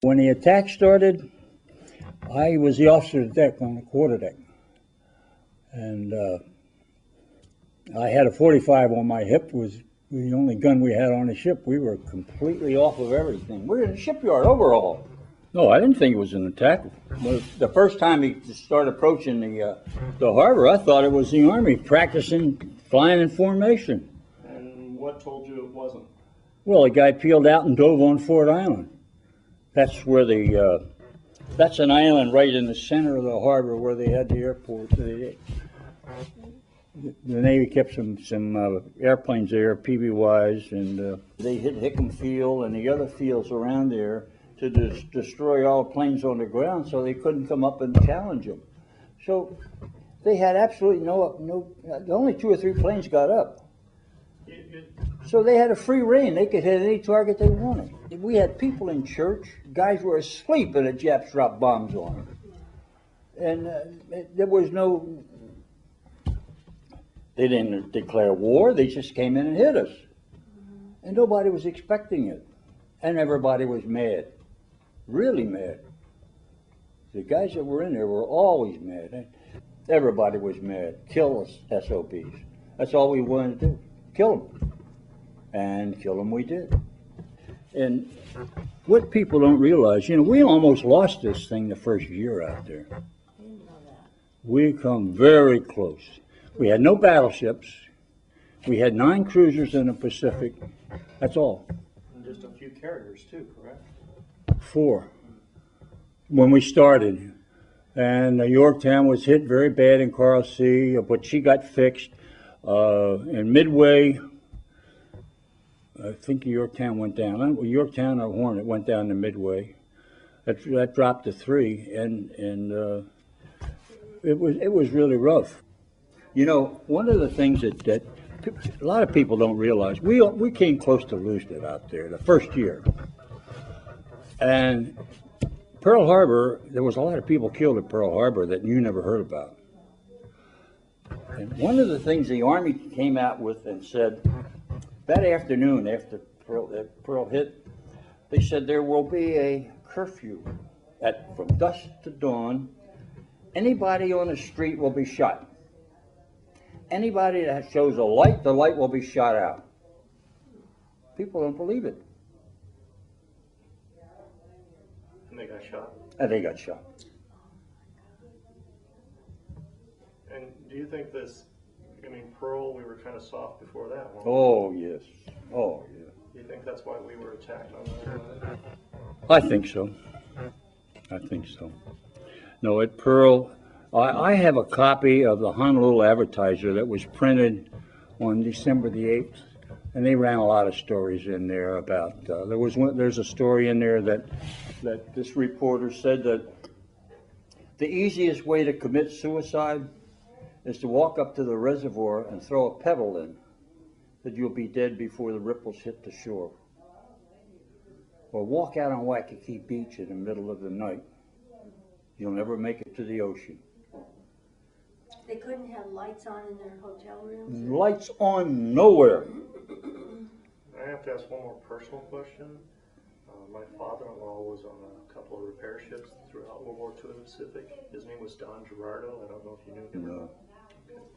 When the attack started, I was the officer deck on the quarterdeck, and I had a 45 on my hip. It was the only gun we had on the ship. We were completely off of everything. We were in the shipyard overhaul. No, I didn't think it was an attack. The first time he started approaching the harbor, I thought it was the Army practicing flying in formation. And what told you it wasn't? Well, a guy peeled out and dove on Ford Island. That's where that's an island right in the center of the harbor where they had the airport. The Navy kept some airplanes there, PBYs, and they hit Hickam Field and the other fields around there to destroy all planes on the ground, so they couldn't come up and challenge them. So they had absolutely no. Only 2 or 3 planes got up. So they had a free reign. They could hit any target they wanted. We had people in church. Guys were asleep and the Japs dropped bombs on them. And there was no. They didn't declare war. They just came in and hit us. And nobody was expecting it. And everybody was mad. Really mad. The guys that were in there were always mad. Everybody was mad. Kill us, SOBs. That's all we wanted to do. Kill them. And kill them we did. And what people don't realize, we almost lost this thing the first year out there. We come very close. We had no battleships. We had 9 cruisers in the Pacific. That's all. And just a few carriers too, correct? 4 when we started. And Yorktown was hit very bad in Coral Sea, but she got fixed. In Midway, I think Yorktown went down. Yorktown or Hornet went down to Midway. That dropped to 3, and it was really rough. One of the things that a lot of people don't realize, we came close to losing it out there the first year. And Pearl Harbor, there was a lot of people killed at Pearl Harbor that you never heard about. And one of the things the Army came out with and said, that afternoon after Pearl hit, they said there will be a curfew from dusk to dawn. Anybody on the street will be shot. Anybody that shows a light, the light will be shot out. People don't believe it. And they got shot? And they got shot. And do you think Pearl, we were kind of soft before that, weren't we? Oh, yes. Oh, yeah. Do you think that's why we were attacked on that? I think so. I think so. No, at Pearl, I have a copy of the Honolulu Advertiser that was printed on December the 8th, and they ran a lot of stories in there about, there's a story in there that this reporter said that the easiest way to commit suicide is to walk up to the reservoir and throw a pebble in, that you'll be dead before the ripples hit the shore. Or walk out on Waikiki Beach in the middle of the night. You'll never make it to the ocean. They couldn't have lights on in their hotel rooms? Lights on nowhere. I have to ask one more personal question. My father-in-law was on a couple of repair ships throughout World War II in the Pacific. His name was Don Gerardo. I don't know if you knew him.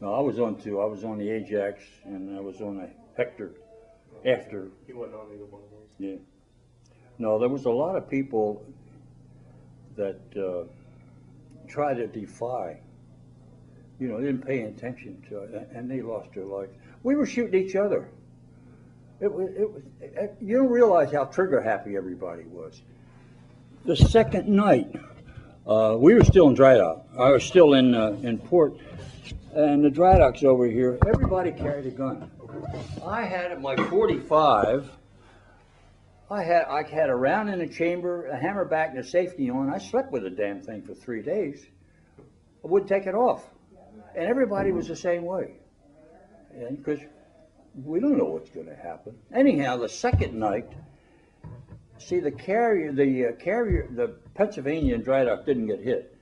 No, I was on 2. I was on the Ajax, and I was on the Hector after. He wasn't on either one of those. Yeah. No, there was a lot of people that tried to defy. They didn't pay attention to it, and they lost their life. We were shooting each other. It was. You don't realize how trigger happy everybody was. The second night, we were still in dry dock. I was still in port, and the dry dock's over here. Everybody carried a gun. I had my 45. I had a round in the chamber, a hammer back, and a safety on. I slept with the damn thing for 3 days. I wouldn't take it off, and everybody was the same way. Because we don't know what's going to happen. Anyhow, the second night, see the Pennsylvania in dry dock didn't get hit,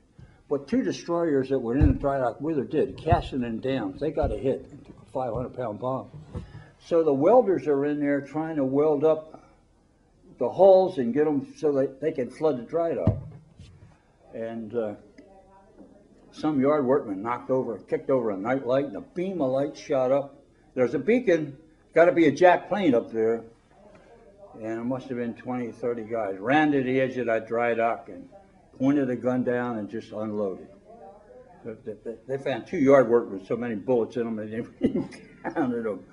but 2 destroyers that were in the dry dock with her did, Cassin and Downs. They got a hit, a 500-pound bomb. So the welders are in there trying to weld up the holes and get them so that they can flood the dry dock. And some yard workman kicked over a night light, and a beam of light shot up. There's a beacon, got to be a jack plane up there. And it must have been 20, 30 guys. Ran to the edge of that dry dock and pointed a gun down and just unloaded. They found 2 yard workmen with so many bullets in them, they didn't even counted them.